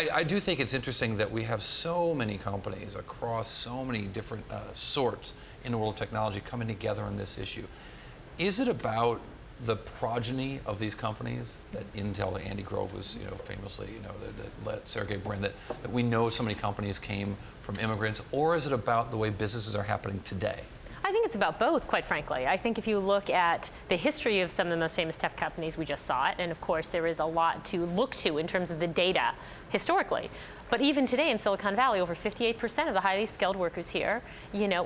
I do think it's interesting that we have so many companies across so many different sorts in the world of technology coming together on this issue. Is it about the progeny of these companies that Intel, that Andy Grove was, famously, that Sergey Brin, that we know so many companies came from immigrants, or is it about the way businesses are happening today? I think it's about both, quite frankly. I think if you look at the history of some of the most famous tech companies, we just saw it, and of course there is a lot to look to in terms of the data historically. But even today in Silicon Valley, over 58% of the highly skilled workers here,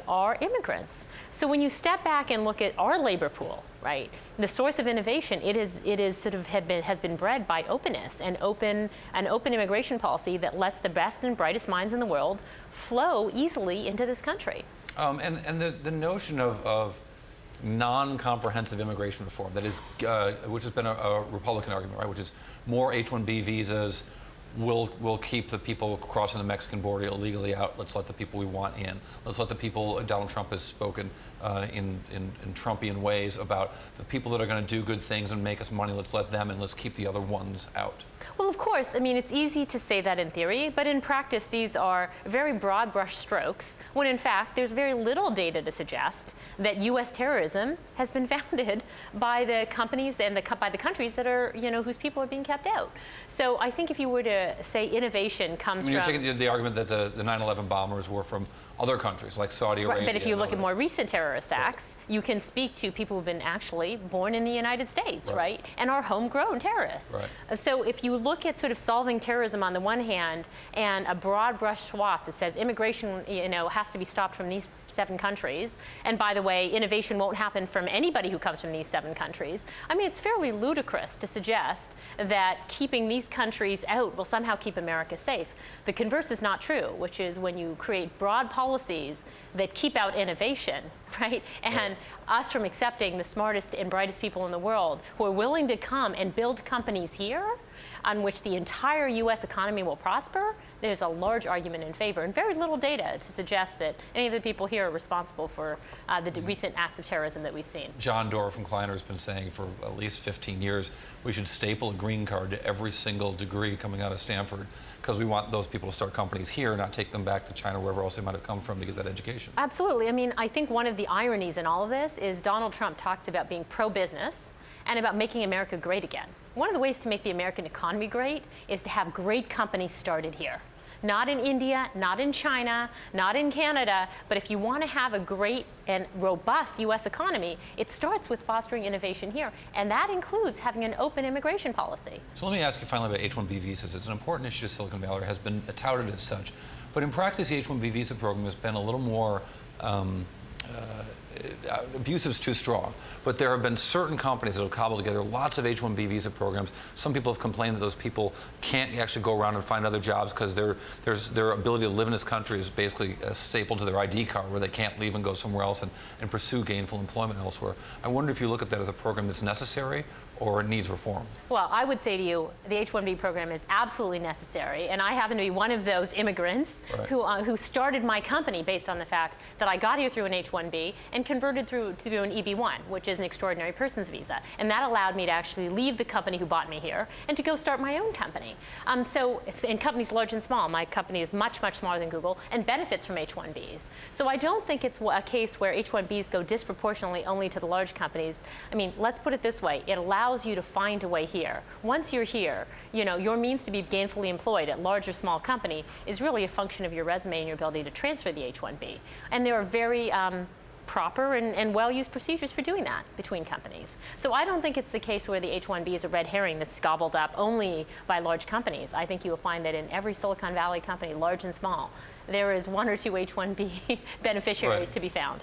are immigrants. So when you step back and look at our labor pool, right, the source of innovation, it is sort of has been bred by openness and an open immigration policy that lets the best and brightest minds in the world flow easily into this country. And the notion of non-comprehensive immigration reform, that is, which has been a Republican argument, right, which is more H-1B visas, we'll keep the people crossing the Mexican border illegally out. Let's let the people we want in. Let's let the people, Donald Trump has spoken in Trumpian ways about the people that are going to do good things and make us money. Let's let them in. Let's keep the other ones out. Well, of course, I mean, it's easy to say that in theory, but in practice, these are very broad brush strokes, when in fact, there's very little data to suggest that U.S. terrorism has been founded by the companies and by the countries that are, whose people are being kept out. So I think if you were to say innovation comes from... You're taking the argument that the 9/11 bombers were from other countries, like Saudi Arabia. Right, but if you look at more recent terrorist acts, you can speak to people who've been actually born in the United States, right? And are homegrown terrorists. Right. So if you look at sort of solving terrorism on the one hand and a broad brush swath that says immigration, has to be stopped from these 7 countries, and by the way, innovation won't happen from anybody who comes from these 7 countries, I mean, it's fairly ludicrous to suggest that keeping these countries out will somehow keep America safe. The converse is not true, which is when you create broad policies that keep out innovation, right? And us from accepting the smartest and brightest people in the world who are willing to come and build companies here on which the entire U.S. economy will prosper, there's a large argument in favor and very little data to suggest that any of the people here are responsible for the recent acts of terrorism that we've seen. John Doerr from Kleiner has been saying for at least 15 years we should staple a green card to every single degree coming out of Stanford because we want those people to start companies here, not take them back to China, wherever else they might have come from to get that education. Absolutely. I mean, I think one of the ironies in all of this is Donald Trump talks about being pro-business and about making America great again. One of the ways to make the American economy great is to have great companies started here. Not in India, not in China, not in Canada, but if you want to have a great and robust U.S. economy, it starts with fostering innovation here, and that includes having an open immigration policy. So let me ask you finally about H-1B visas. It's an important issue to Silicon Valley, has been touted as such, but in practice the H-1B visa program has been a little more abusive is too strong, but there have been certain companies that have cobbled together lots of H-1B visa programs. Some people have complained that those people can't actually go around and find other jobs because their ability to live in this country is basically stapled to their ID card, where they can't leave and go somewhere else and pursue gainful employment elsewhere. I wonder if you look at that as a program that's necessary or it needs reform. Well, I would say to you, the H-1B program is absolutely necessary, and I happen to be one of those immigrants who started my company based on the fact that I got here through an H-1B and converted through an EB-1, which is an extraordinary persons visa, and that allowed me to actually leave the company who bought me here and to go start my own company. So, in companies large and small, my company is much, much smaller than Google and benefits from H-1Bs. So I don't think it's a case where H-1Bs go disproportionately only to the large companies. I mean, let's put it this way, it allows you to find a way here. Once you're here, your means to be gainfully employed at large or small company is really a function of your resume and your ability to transfer the H-1B. And there are very proper and well-used procedures for doing that between companies. So I don't think it's the case where the H-1B is a red herring that's gobbled up only by large companies. I think you will find that in every Silicon Valley company, large and small, there is 1 or 2 H-1B beneficiaries to be found.